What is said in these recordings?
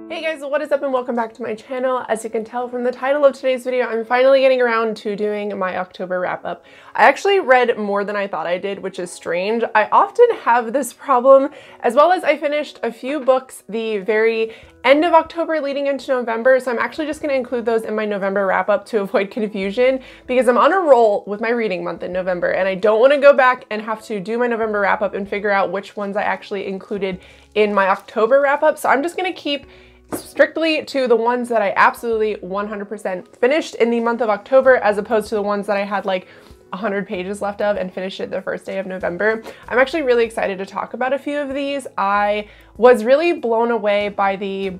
Hey guys, what is up and welcome back to my channel. As you can tell from the title of today's video, I'm finally getting around to doing my October wrap up. I actually read more than I thought I did, which is strange. I often have this problem, as well as I finished a few books the very end of October leading into November, so I'm actually just going to include those in my November wrap up to avoid confusion because I'm on a roll with my reading month in November and I don't want to go back and have to do my November wrap up and figure out which ones I actually included in my October wrap up. So I'm just going to keep strictly to the ones that I absolutely 100% finished in the month of October, as opposed to the ones that I had like 100 pages left of and finished it the first day of November. I'm actually really excited to talk about a few of these. I was really blown away by the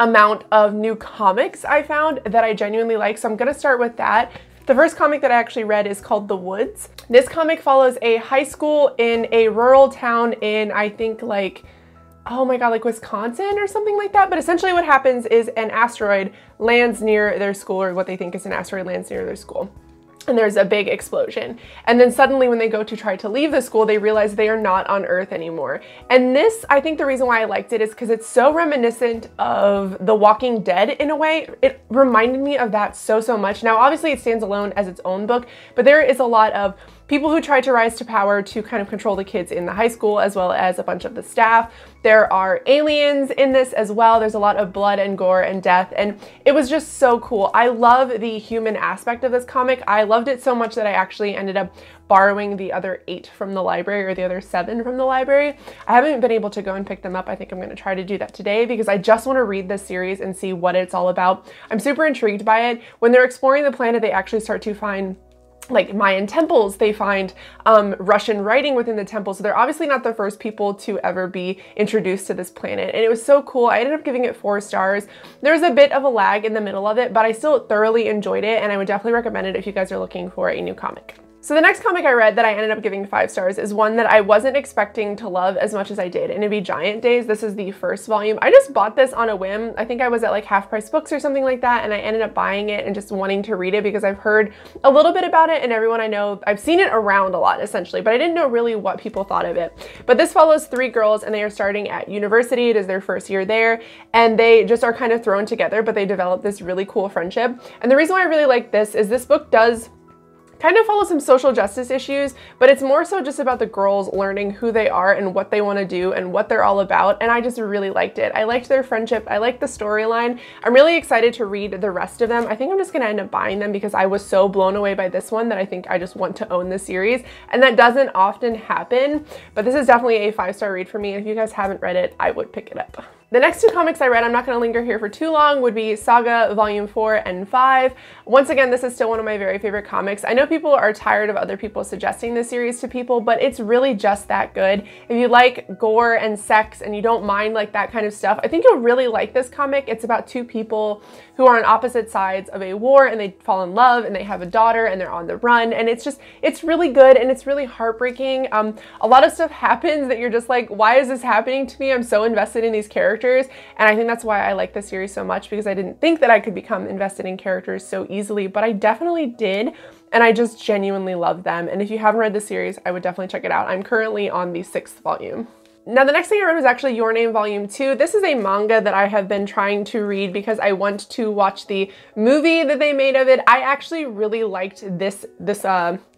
amount of new comics I found that I genuinely like, so I'm gonna start with that. The first comic that I actually read is called The Woods. This comic follows a high school in a rural town in, I think, like, oh my god, like Wisconsin or something like that. But essentially what happens is an asteroid lands near their school, or what they think is an asteroid lands near their school. And there's a big explosion. And then suddenly when they go to try to leave the school, they realize they are not on Earth anymore. And this, I think the reason why I liked it is because it's so reminiscent of The Walking Dead in a way. It reminded me of that so much. Now, obviously it stands alone as its own book, but there is a lot of people who try to rise to power to kind of control the kids in the high school, as well as a bunch of the staff. There are aliens in this as well. There's a lot of blood and gore and death, and it was just so cool. I love the human aspect of this comic. I loved it so much that I actually ended up borrowing the other 8 from the library, or the other 7 from the library. I haven't been able to go and pick them up. I think I'm going to try to do that today because I just want to read this series and see what it's all about. I'm super intrigued by it. When they're exploring the planet, they actually start to find like Mayan temples, they find Russian writing within the temple. So they're obviously not the first people to ever be introduced to this planet. And it was so cool. I ended up giving it 4 stars. There was a bit of a lag in the middle of it, but I still thoroughly enjoyed it. And I would definitely recommend it if you guys are looking for a new comic. So the next comic I read that I ended up giving 5 stars is one that I wasn't expecting to love as much as I did, and it'd be Giant Days. This is the first volume. I just bought this on a whim. I think I was at like Half Price Books or something like that, and I ended up buying it and just wanting to read it because I've heard a little bit about it, and everyone I know, I've seen it around a lot essentially, but I didn't know really what people thought of it. But this follows 3 girls, and they are starting at university. It is their first year there, and they just are kind of thrown together, but they develop this really cool friendship. And the reason why I really like this is this book does kind of follow some social justice issues, but it's more so just about the girls learning who they are and what they want to do and what they're all about, and I just really liked it. I liked their friendship. I liked the storyline. I'm really excited to read the rest of them. I think I'm just going to end up buying them because I was so blown away by this one that I think I just want to own the series, and that doesn't often happen, but this is definitely a 5-star read for me, and if you guys haven't read it, I would pick it up. The next 2 comics I read, I'm not going to linger here for too long, would be Saga Volume 4 and 5. Once again, this is still one of my very favorite comics. I know people are tired of other people suggesting this series to people, but it's really just that good. If you like gore and sex and you don't mind like that kind of stuff, I think you'll really like this comic. It's about 2 people who are on opposite sides of a war, and they fall in love, and they have a daughter, and they're on the run, and it's really good, and it's really heartbreaking. A lot of stuff happens that you're just like, why is this happening to me? I'm so invested in these characters. And I think that's why I like this series so much, because I didn't think that I could become invested in characters so easily, but I definitely did, and I just genuinely love them. And if you haven't read the series, I would definitely check it out. I'm currently on the 6th volume. Now, the next thing I read was actually Your Name Volume 2. This is a manga that I have been trying to read because I want to watch the movie that they made of it. I actually really liked this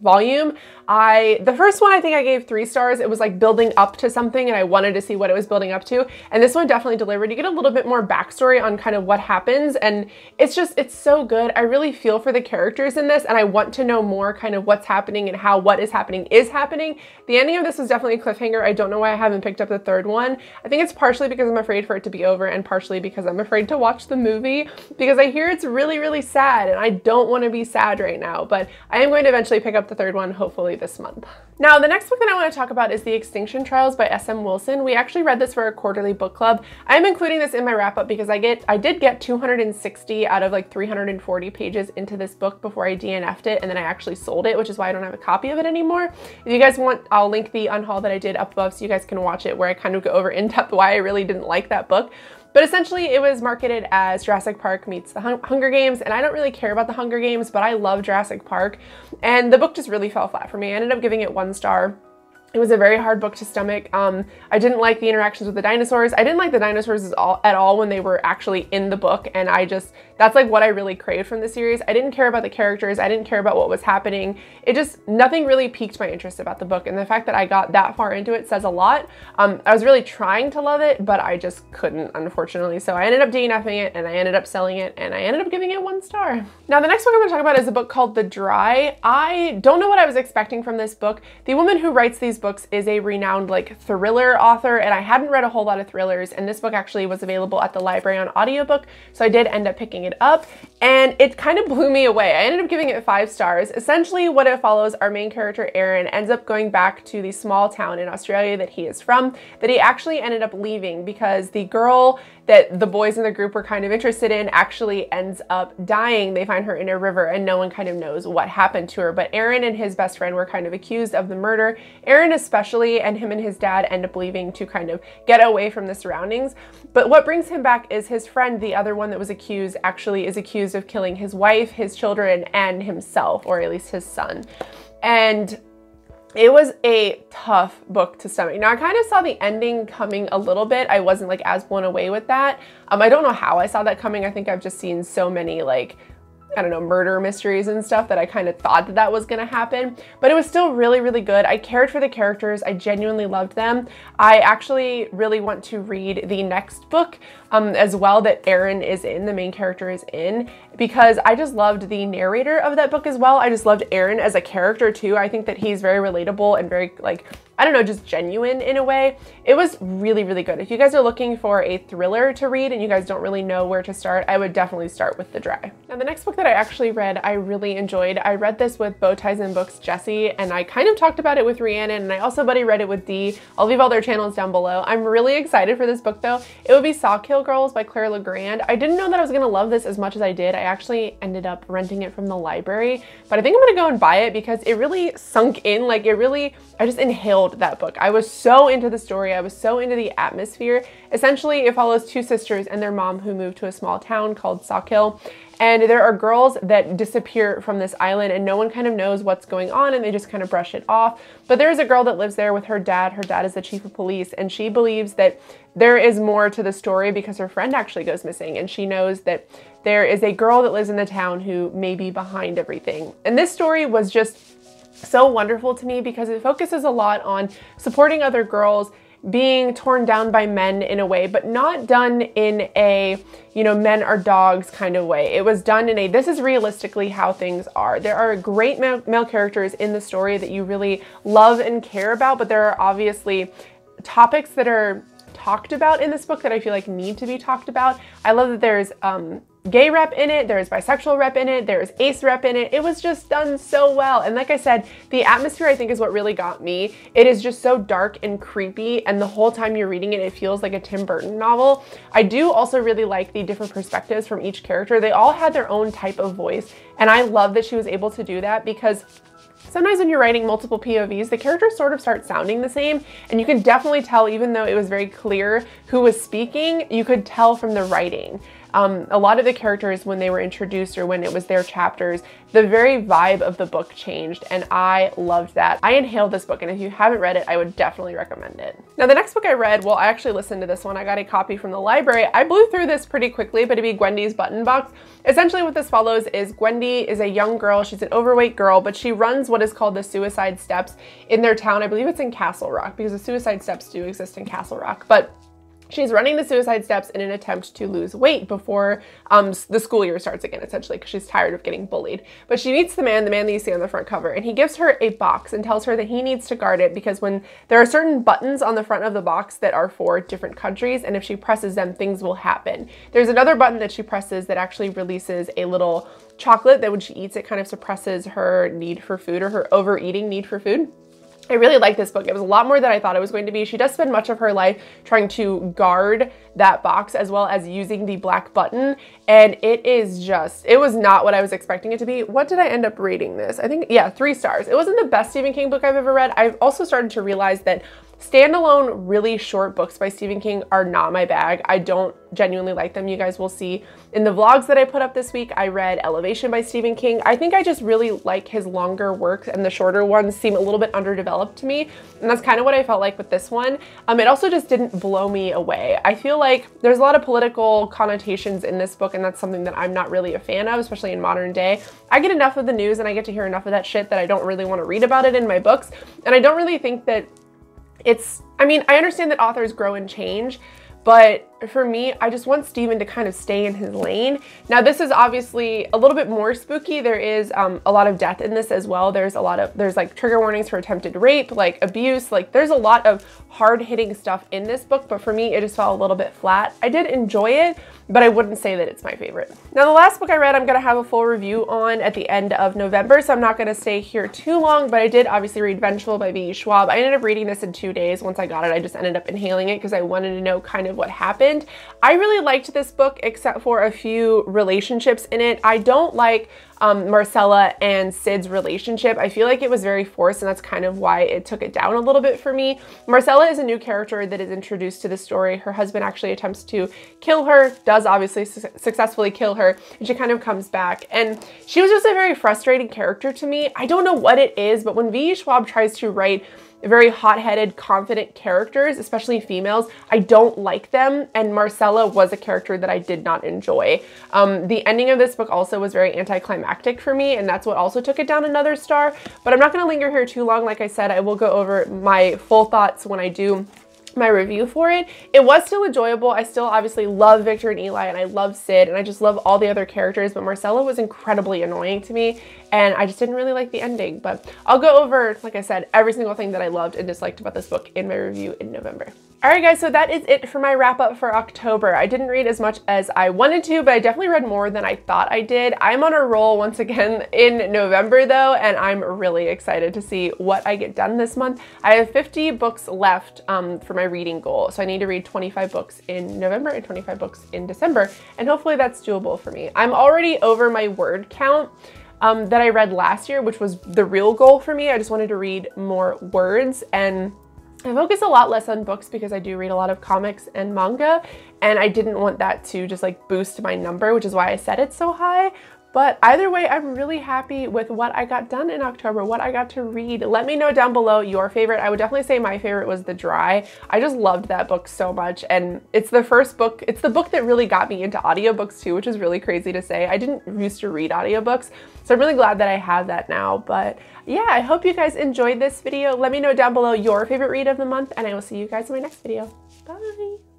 volume. The first one, I think I gave 3 stars. It was like building up to something, and I wanted to see what it was building up to. And this one definitely delivered. You get a little bit more backstory on kind of what happens, and it's so good. I really feel for the characters in this, and I want to know more kind of what's happening and how what is happening is happening. The ending of this was definitely a cliffhanger. I don't know why I haven't picked up the 3rd one. I think it's partially because I'm afraid for it to be over, and partially because I'm afraid to watch the movie, because I hear it's really sad, and I don't want to be sad right now, but I am going to eventually pick up the 3rd one, hopefully this month. Now, the next book that I want to talk about is The Extinction Trials by S.M. Wilson. We actually read this for a quarterly book club. I'm including this in my wrap up because I did get 260 out of like 340 pages into this book before I DNF'd it, and then I actually sold it, which is why I don't have a copy of it anymore. If you guys want, I'll link the unhaul that I did up above so you guys can watch it, where I kind of go over in depth why I really didn't like that book. But essentially it was marketed as Jurassic Park meets the Hunger Games, and I don't really care about the Hunger Games, but I love Jurassic Park, and the book just really fell flat for me. I ended up giving it 1 star. It was a very hard book to stomach. I didn't like the interactions with the dinosaurs. I didn't like the dinosaurs at all when they were actually in the book, and that's like what I really craved from the series. I didn't care about the characters. I didn't care about what was happening. Nothing really piqued my interest about the book, and the fact that I got that far into it says a lot. I was really trying to love it, but I just couldn't, unfortunately. So I ended up DNFing it, and I ended up selling it, and I ended up giving it 1 star. Now, the next book I'm gonna talk about is a book called The Dry. I don't know what I was expecting from this book. The woman who writes these books is a renowned like thriller author, and I hadn't read a whole lot of thrillers, and this book actually was available at the library on audiobook, so I did end up picking it up, and it kind of blew me away. I ended up giving it 5 stars. Essentially what it follows, our main character Aaron ends up going back to the small town in Australia that he is from, that he actually ended up leaving because the girl that the boys in the group were kind of interested in actually ends up dying. They find her in a river and no one kind of knows what happened to her, but Aaron and his best friend were kind of accused of the murder. Aaron especially, and him and his dad end up leaving to kind of get away from the surroundings. But what brings him back is his friend, the other one that was accused, actually is accused of killing his wife, his children, and himself, or at least his son. And it was a tough book to stomach. Now, I kind of saw the ending coming a little bit. I wasn't like as blown away with that. I don't know how I saw that coming. I think I've just seen so many like, I don't know, murder mysteries and stuff that I kind of thought that that was gonna happen, but it was still really, really good. I cared for the characters. I genuinely loved them. I actually really want to read the next book as well that Aaron is in, the main character is in, because I just loved the narrator of that book as well. I just loved Aaron as a character too. I think that he's very relatable and very like, I don't know, just genuine in a way. It was really, really good. If you guys are looking for a thriller to read and you guys don't really know where to start, I would definitely start with The Dry. Now, the next book that I actually read, I really enjoyed. I read this with Bow Ties and Books Jessie, and I kind of talked about it with Rhiannon, and I also buddy read it with Dee. I'll leave all their channels down below. I'm really excited for this book though. It would be Sawkill Girls by Claire Legrand. I didn't know that I was gonna love this as much as I did. I actually ended up renting it from the library, but I think I'm gonna go and buy it because it really sunk in. Like I just inhaled that book. I was so into the story. I was so into the atmosphere. Essentially, it follows 2 sisters and their mom who moved to a small town called Sawkill. And there are girls that disappear from this island and no one kind of knows what's going on and they just kind of brush it off. But there is a girl that lives there with her dad. Her dad is the chief of police, and she believes that there is more to the story because her friend actually goes missing, and she knows that there is a girl that lives in the town who may be behind everything. And this story was just so wonderful to me because it focuses a lot on supporting other girls being torn down by men in a way, but not done in a, you know, men are dogs kind of way. It was done in a, this is realistically how things are. There are great male characters in the story that you really love and care about, but there are obviously topics that are talked about in this book that I feel like need to be talked about. I love that there's gay rep in it, there's bisexual rep in it, there's ace rep in it. It was just done so well. And like I said, the atmosphere I think is what really got me. It is just so dark and creepy, and the whole time you're reading it, it feels like a Tim Burton novel. I do also really like the different perspectives from each character. They all had their own type of voice, and I love that she was able to do that because sometimes when you're writing multiple POVs, the characters sort of start sounding the same, and you can definitely tell, even though it was very clear who was speaking, you could tell from the writing. A lot of the characters, when they were introduced or when it was their chapters, the very vibe of the book changed, and I loved that. I inhaled this book, and if you haven't read it, I would definitely recommend it. Now, the next book I read, well, I actually listened to this one. I got a copy from the library. I blew through this pretty quickly, but it'd be Gwendy's Button Box. Essentially what this follows is Gwendy is a young girl. She's an overweight girl, but she runs what is called the Suicide Steps in their town. I believe it's in Castle Rock because the Suicide Steps do exist in Castle Rock, but she's running the Suicide Steps in an attempt to lose weight before the school year starts again, essentially, because she's tired of getting bullied. But she meets the man that you see on the front cover, and he gives her a box and tells her that he needs to guard it because when there are certain buttons on the front of the box that are for different countries, and if she presses them, things will happen. There's another button that she presses that actually releases a little chocolate that when she eats, it kind of suppresses her need for food or her overeating need for food. I really like this book. It was a lot more than I thought it was going to be. She does spend much of her life trying to guard that box as well as using the black button. And it was not what I was expecting it to be. What did I end up rating this? I think, yeah, 3 stars. It wasn't the best Stephen King book I've ever read. I've also started to realize that standalone, really short books by Stephen King are not my bag. I don't genuinely like them. You guys will see in the vlogs that I put up this week, I read Elevation by Stephen King. I think I just really like his longer works, and the shorter ones seem a little bit underdeveloped to me. And that's kind of what I felt like with this one. It also just didn't blow me away. I feel like there's a lot of political connotations in this book, and that's something that I'm not really a fan of, especially in modern day. I get enough of the news and I get to hear enough of that shit that I don't really want to read about it in my books. And I don't really think that I mean, I understand that authors grow and change, but for me, I just want Stephen to kind of stay in his lane. Now, this is obviously a little bit more spooky. There is a lot of death in this as well. There's like trigger warnings for attempted rape, like abuse, like there's a lot of hard-hitting stuff in this book, but for me, it just felt a little bit flat. I did enjoy it, but I wouldn't say that it's my favorite. Now, the last book I read, I'm gonna have a full review on at the end of November, so I'm not gonna stay here too long, but I did obviously read Vengeful by V. Schwab. I ended up reading this in 2 days. Once I got it, I just ended up inhaling it because I wanted to know kind of what happened. I really liked this book except for a few relationships in it. I don't like Marcella and Sid's relationship. I feel like it was very forced, and that's kind of why it took it down a little bit for me. Marcella is a new character that is introduced to the story. Her husband actually attempts to kill her, does obviously successfully kill her, and she kind of comes back. And she was just a very frustrating character to me. I don't know what it is, but when V. Schwab tries to write very hot-headed, confident characters, especially females, I don't like them, and Marcella was a character that I did not enjoy. The ending of this book also was very anticlimactic for me, and that's what also took it down another star, but I'm not going to linger here too long. Like I said, I will go over my full thoughts when I do my review for it. It was still enjoyable. I still obviously love Victor and Eli, and I love Sid, and I just love all the other characters, but Marcella was incredibly annoying to me, and I just didn't really like the ending. But I'll go over, like I said, every single thing that I loved and disliked about this book in my review in November. Alright guys, so that is it for my wrap up for October. I didn't read as much as I wanted to, but I definitely read more than I thought I did. I'm on a roll once again in November though, and I'm really excited to see what I get done this month. I have 50 books left for my reading goal, so I need to read 25 books in November and 25 books in December, and hopefully that's doable for me. I'm already over my word count that I read last year, which was the real goal for me. I just wanted to read more words, and I focus a lot less on books because I do read a lot of comics and manga, and I didn't want that to just like boost my number, which is why I set it so high. But either way, I'm really happy with what I got done in October, what I got to read. Let me know down below your favorite. I would definitely say my favorite was The Dry. I just loved that book so much, and it's the first book, it's the book that really got me into audiobooks too, which is really crazy to say. I didn't used to read audiobooks, so I'm really glad that I have that now. But yeah, I hope you guys enjoyed this video. Let me know down below your favorite read of the month, and I will see you guys in my next video. Bye!